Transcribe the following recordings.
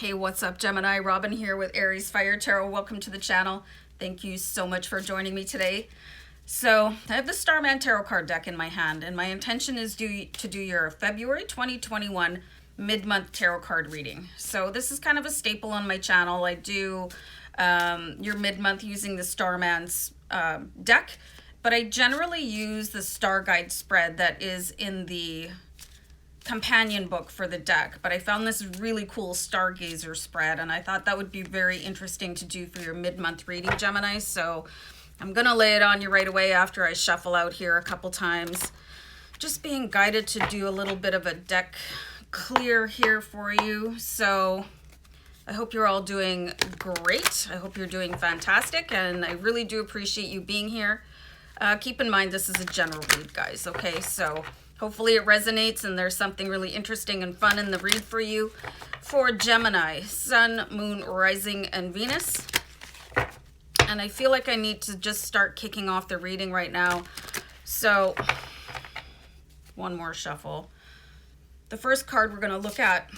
Hey, what's up, Gemini? Robin here with AriesFireTarot. Welcome to the channel. Thank you so much for joining me today. So I have the Starman Tarot card deck in my hand, and my intention is to do your February 2021 mid-month tarot card reading. So this is kind of a staple on my channel. I do your mid-month using the Starman's deck, but I generally use the Starguide spread that is in the companion book for the deck. But I found this really cool stargazer spread, and I thought that would be very interesting to do for your mid-month reading, Gemini. So I'm gonna lay it on you right away after I shuffle out here a couple times, just being guided to do a little bit of a deck clear here for you. So I hope you're all doing great. I hope you're doing fantastic, and I really do appreciate you being here. Keep in mind this is a general read, guys, okay? So hopefully it resonates and there's something really interesting and fun in the read for you. For Gemini, Sun, Moon, Rising, and Venus. And I feel like I need to just start kicking off the reading right now. So one more shuffle. The first card we're going to look at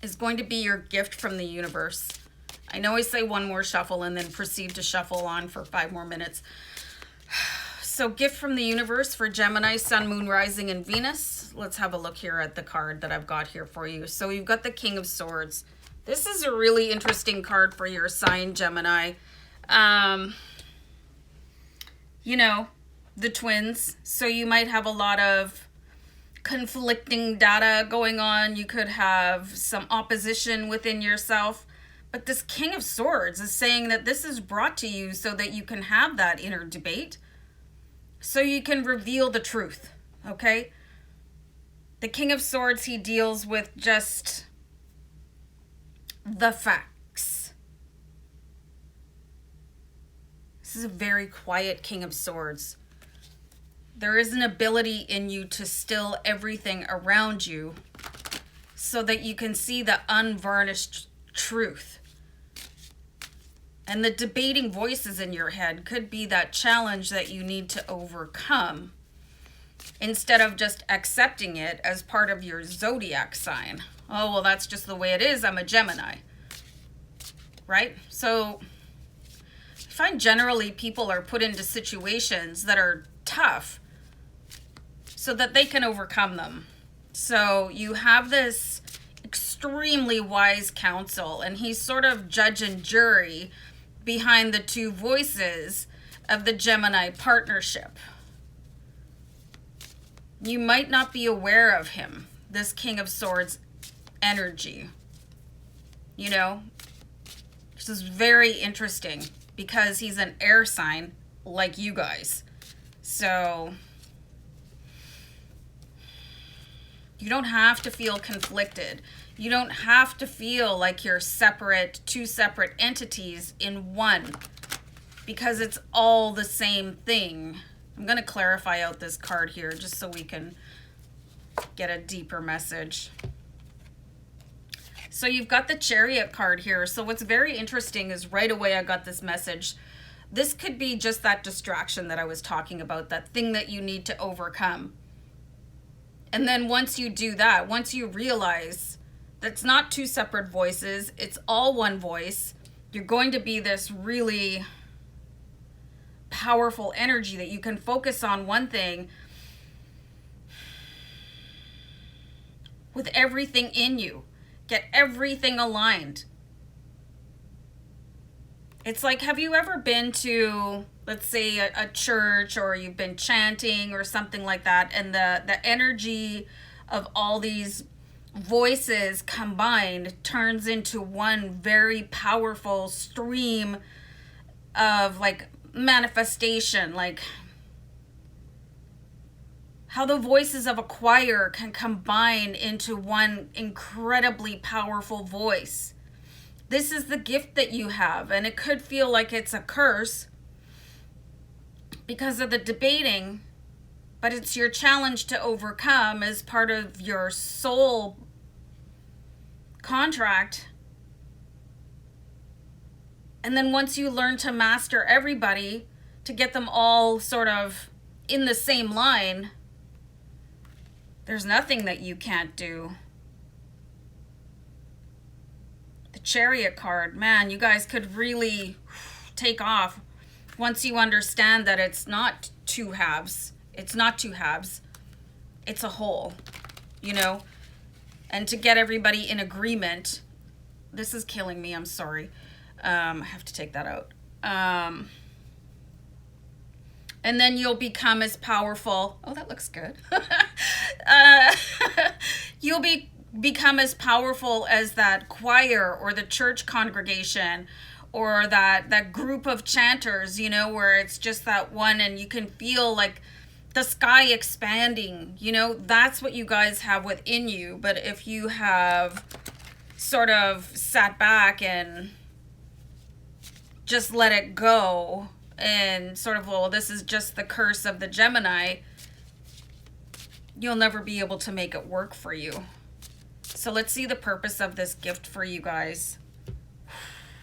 is going to be your gift from the universe. I know I say one more shuffle and then proceed to shuffle on for 5 more minutes. So gift from the universe for Gemini, Sun, Moon, Rising, and Venus. Let's have a look here at the card that I've got here for you. So you've got the King of Swords. This is a really interesting card for your sign, Gemini. You know, the twins. So you might have a lot of conflicting data going on. You could have some opposition within yourself. But this King of Swords is saying that this is brought to you so that you can have that inner debate, so you can reveal the truth, okay? The King of Swords, he deals with just the facts. This is a very quiet King of Swords. There is an ability in you to still everything around you so that you can see the unvarnished truth. And the debating voices in your head could be that challenge that you need to overcome instead of just accepting it as part of your zodiac sign. Oh, well, that's just the way it is. I'm a Gemini, right? So I find generally people are put into situations that are tough so that they can overcome them. So you have this extremely wise counsel, and he's sort of judge and jury behind the two voices of the Gemini partnership. You might not be aware of him, this King of Swords energy. You know, this is very interesting because he's an air sign like you guys. So you don't have to feel conflicted. You don't have to feel like you're separate, two separate entities in one, because it's all the same thing. I'm going to clarify out this card here just so we can get a deeper message. So you've got the Chariot card here. So what's very interesting is right away I got this message. This could be just that distraction that I was talking about, that thing that you need to overcome. And then once you do that, once you realize that's not two separate voices, it's all one voice, you're going to be this really powerful energy that you can focus on one thing with everything in you. Get everything aligned. It's like, have you ever been to, let's say, a church, or you've been chanting or something like that, and the energy of all these voices combined turns into one very powerful stream of like manifestation, like how the voices of a choir can combine into one incredibly powerful voice. This is the gift that you have, and it could feel like it's a curse because of the debating, but it's your challenge to overcome as part of your soul contract. And then once you learn to master everybody, to get them all sort of in the same line, there's nothing that you can't do. Chariot card. Man, you guys could really take off once you understand that it's not two halves. It's not two halves. It's a whole, you know? And to get everybody in agreement. This is killing me. I'm sorry. I have to take that out. And then you'll become as powerful. Oh, that looks good. You'll become as powerful as that choir or the church congregation or that group of chanters, you know, where it's just that one and you can feel like the sky expanding, you know. That's what you guys have within you. But if you have sort of sat back and just let it go and sort of, well, this is just the curse of the Gemini, you'll never be able to make it work for you. So let's see the purpose of this gift for you guys,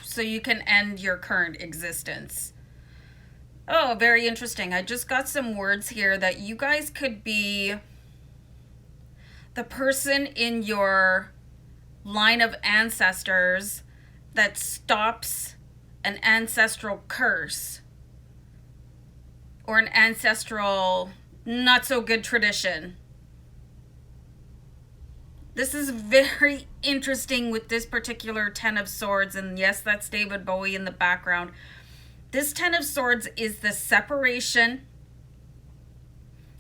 so you can end your current existence. Oh, very interesting. I just got some words here that you guys could be the person in your line of ancestors that stops an ancestral curse or an ancestral not so good tradition. This is very interesting with this particular Ten of Swords, and yes, that's David Bowie in the background. This Ten of Swords is the separation,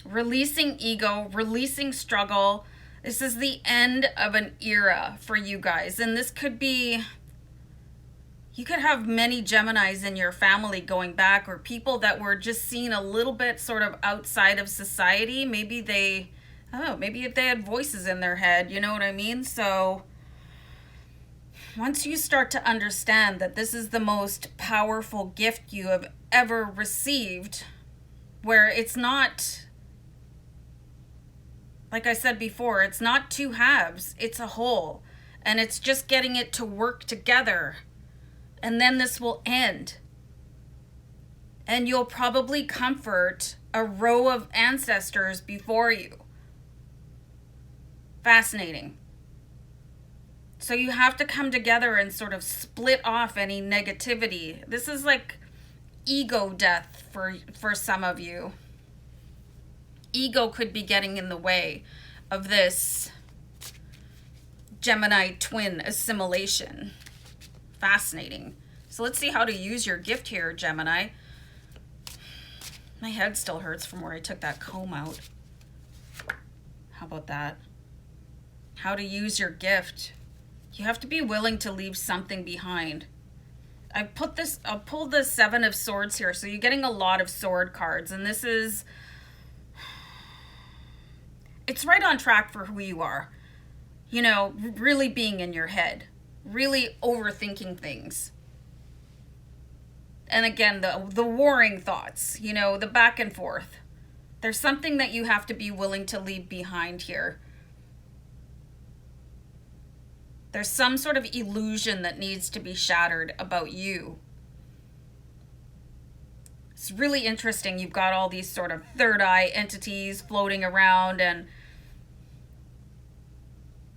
releasing ego, releasing struggle. This is the end of an era for you guys. And this could be, you could have many Geminis in your family going back, or people that were just seen a little bit sort of outside of society. Maybe they, I don't know, maybe if they had voices in their head, you know what I mean? So once you start to understand that this is the most powerful gift you have ever received, where it's not, like I said before, it's not two halves, it's a whole. And it's just getting it to work together. And then this will end. And you'll probably comfort a row of ancestors before you. Fascinating. So you have to come together and sort of split off any negativity. This is like ego death for some of you. Ego could be getting in the way of this Gemini twin assimilation. Fascinating. So let's see how to use your gift here, Gemini. My head still hurts from where I took that comb out. How about that? How to use your gift. You have to be willing to leave something behind. I'll pull the Seven of Swords here. So you're getting a lot of sword cards. And this is, it's right on track for who you are. You know, really being in your head. Really overthinking things. And again, the warring thoughts. You know, the back and forth. There's something that you have to be willing to leave behind here. There's some sort of illusion that needs to be shattered about you. It's really interesting. You've got all these sort of third eye entities floating around, and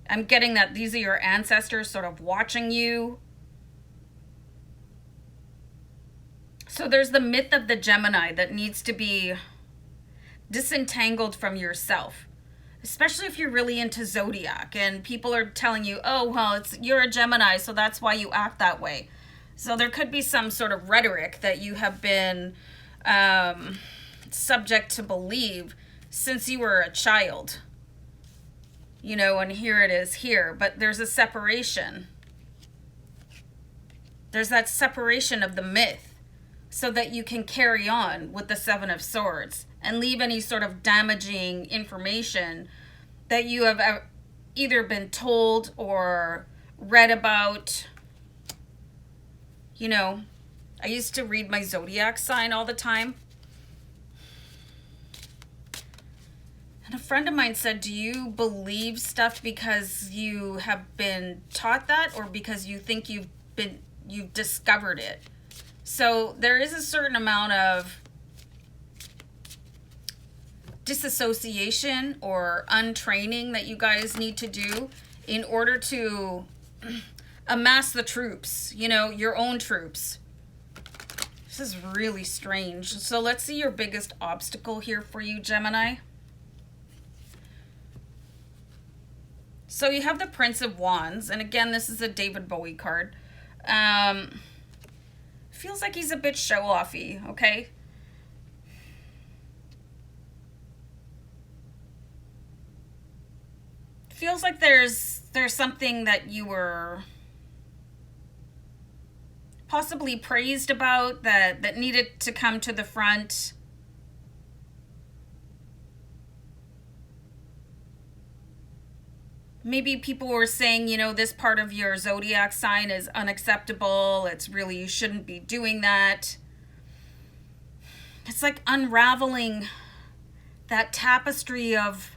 I'm getting that these are your ancestors sort of watching you. So there's the myth of the Gemini that needs to be disentangled from yourself. Especially if you're really into zodiac and people are telling you, oh, well, you're a Gemini, so that's why you act that way. So there could be some sort of rhetoric that you have been subject to believe since you were a child. You know, and here it is here. But there's a separation. There's that separation of the myth so that you can carry on with the Seven of Swords and leave any sort of damaging information that you have either been told or read about. You know, I used to read my zodiac sign all the time. And a friend of mine said, do you believe stuff because you have been taught that, or because you think you've discovered it? So there is a certain amount of disassociation or untraining that you guys need to do in order to amass the troops, you know, your own troops. This is really strange. So let's see your biggest obstacle here for you, Gemini. So you have the Prince of Wands, and again, this is a David Bowie card. Feels like he's a bit show-offy, okay? Feels like there's something that you were possibly praised about that needed to come to the front. Maybe people were saying, you know, this part of your zodiac sign is unacceptable. It's really, you shouldn't be doing that. It's like unraveling that tapestry of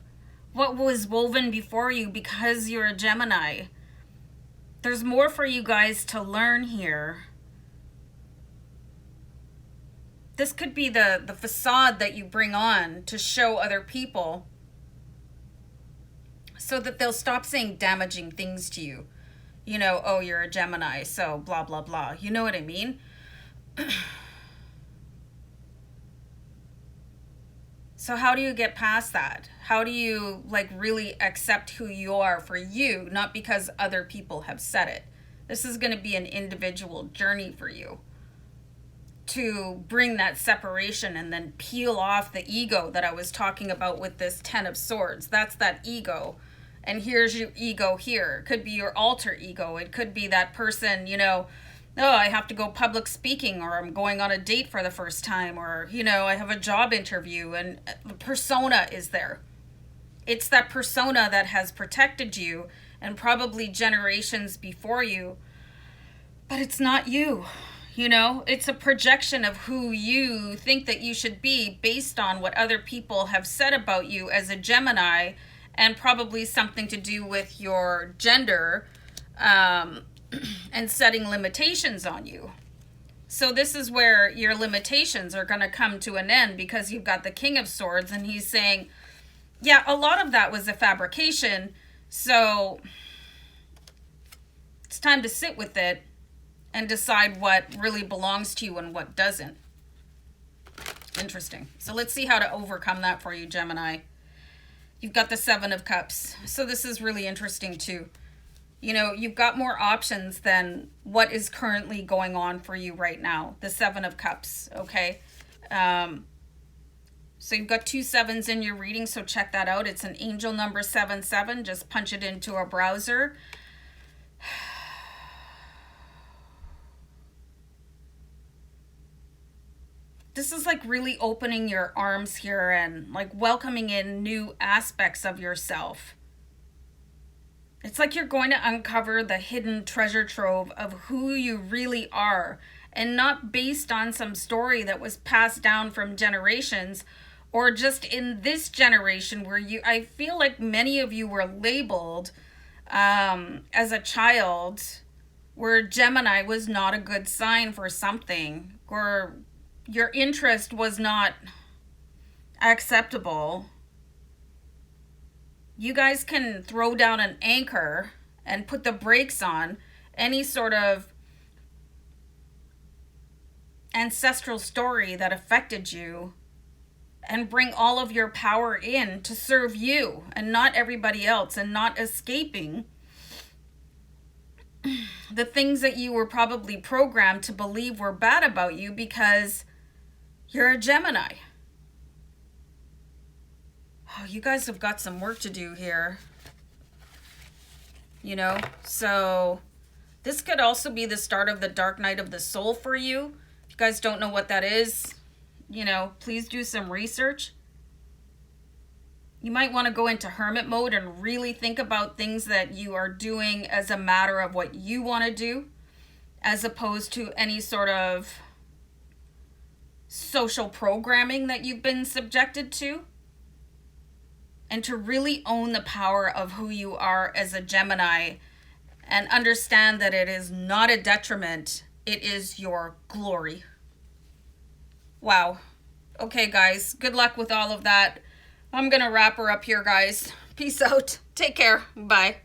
what was woven before you because you're a Gemini. There's more for you guys to learn here. This could be the facade that you bring on to show other people so that they'll stop saying damaging things to you. You know, oh, you're a Gemini, so blah, blah, blah. You know what I mean? So how do you get past that? How do you like really accept who you are for you, not because other people have said it? This is going to be an individual journey for you to bring that separation and then peel off the ego that I was talking about with this 10 of Swords. That's that ego. And here's your ego here. It could be your alter ego. It could be that person, you know, oh, I have to go public speaking, or I'm going on a date for the first time, or, you know, I have a job interview, and the persona is there. It's that persona that has protected you and probably generations before you, but it's not you. You know, it's a projection of who you think that you should be based on what other people have said about you as a Gemini, and probably something to do with your gender, and setting limitations on you. So this is where your limitations are going to come to an end, because you've got the King of Swords, and he's saying, yeah, a lot of that was a fabrication, so it's time to sit with it and decide what really belongs to you and what doesn't. Interesting. So let's see how to overcome that for you, Gemini. You've got the Seven of Cups. So this is really interesting too. You know, you've got more options than what is currently going on for you right now. The Seven of Cups, okay? So you've got 2 sevens in your reading, so check that out. It's an angel number 77. Just punch it into a browser. This is like really opening your arms here and like welcoming in new aspects of yourself. It's like you're going to uncover the hidden treasure trove of who you really are, and not based on some story that was passed down from generations, or just in this generation where I feel like many of you were labeled as a child, where Gemini was not a good sign for something, or your interest was not acceptable. You guys can throw down an anchor and put the brakes on any sort of ancestral story that affected you, and bring all of your power in to serve you and not everybody else, and not escaping the things that you were probably programmed to believe were bad about you because you're a Gemini. Oh, you guys have got some work to do here. You know, so this could also be the start of the dark night of the soul for you. If you guys don't know what that is, you know, please do some research. You might want to go into hermit mode and really think about things that you are doing as a matter of what you want to do, as opposed to any sort of social programming that you've been subjected to, and to really own the power of who you are as a Gemini, and understand that it is not a detriment, it is your glory. Wow. Okay, guys, good luck with all of that. I'm gonna wrap her up here, guys. Peace out. Take care. Bye.